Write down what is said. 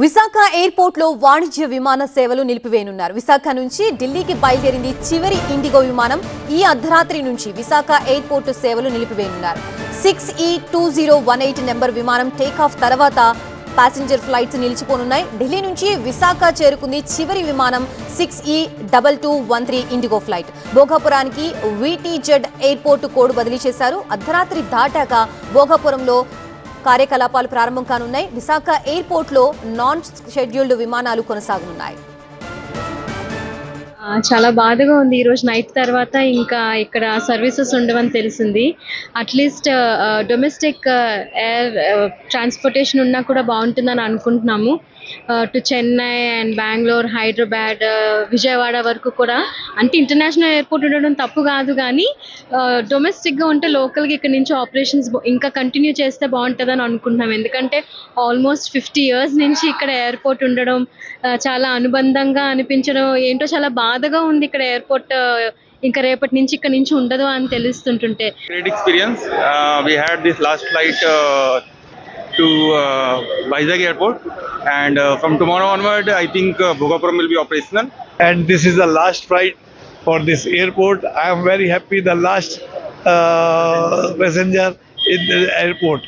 Visakha airport లో వాణిజ్య విమాన సేవలు నిలిపివేయనున్నారు. విశాఖ నుంచి ఢిల్లీకి బయలుదేరింది చివరి ఇండిగో విమానం. ఈ అర్ధరాత్రి నుంచి విశాఖ ఎయిర్పోర్ట్ సేవలు నిలిపివేయనున్నారు. 6E2018 నెంబర్ విమానం టేకాఫ్ తర్వాత ప్యాసింజర్ ఫ్లైట్స్ నిలిచిపోనున్నాయి. ఢిల్లీ నుంచి విశాఖ చేరుకుంది చివరి విమానం 6E2213 ఇండిగో ఫ్లైట్. భోగాపురానికి వీటీజెడ్ ఎయిర్పోర్ట్ కోడ్ బదిలీ చేశారు. అర్ధరాత్రి దాటాక భోగాపురంలో కార్యకలాపాలు ప్రారంభం కానున్నాయి. విశాఖ ఎయిర్పోర్ట్ లో నాన్ షెడ్యూల్డ్ విమానాలు కొనసాగనున్నాయి. చాలా బాధగా ఉంది. ఈరోజు నైట్ తర్వాత ఇంకా ఇక్కడ సర్వీసెస్ ఉండవని తెలిసింది. అట్లీస్ట్ డొమెస్టిక్ ఎయిర్ ట్రాన్స్పోర్టేషన్ ఉన్నా కూడా బాగుంటుందని అనుకుంటున్నాము. టు చెన్నై అండ్ బెంగళూరు, హైదరాబాద్, విజయవాడ వరకు కూడా. అంటే ఇంటర్నేషనల్ ఎయిర్పోర్ట్ ఉండడం తప్పు కాదు, కానీ డొమెస్టిక్గా ఉంటే లోకల్గా ఇక్కడ నుంచి ఆపరేషన్స్ ఇంకా కంటిన్యూ చేస్తే బాగుంటుందని అనుకుంటున్నాం. ఎందుకంటే ఆల్మోస్ట్ 50 years నుంచి ఇక్కడ ఎయిర్పోర్ట్ ఉండడం చాలా అనుబంధంగా అనిపించడం ఏంటో చాలా బాధగా ఉంది. ఇక్కడ ఎయిర్పోర్ట్ ఇంకా రేపటి నుంచి ఇక్కడ నుంచి ఉండదు అని తెలుస్తుంటుంటే. Great experience. We had this last flight to Vizag airport, and from tomorrow onward I think Bhogapuram will be operational. And this is the last flight for this airport. I am very happy, the last passenger in the airport.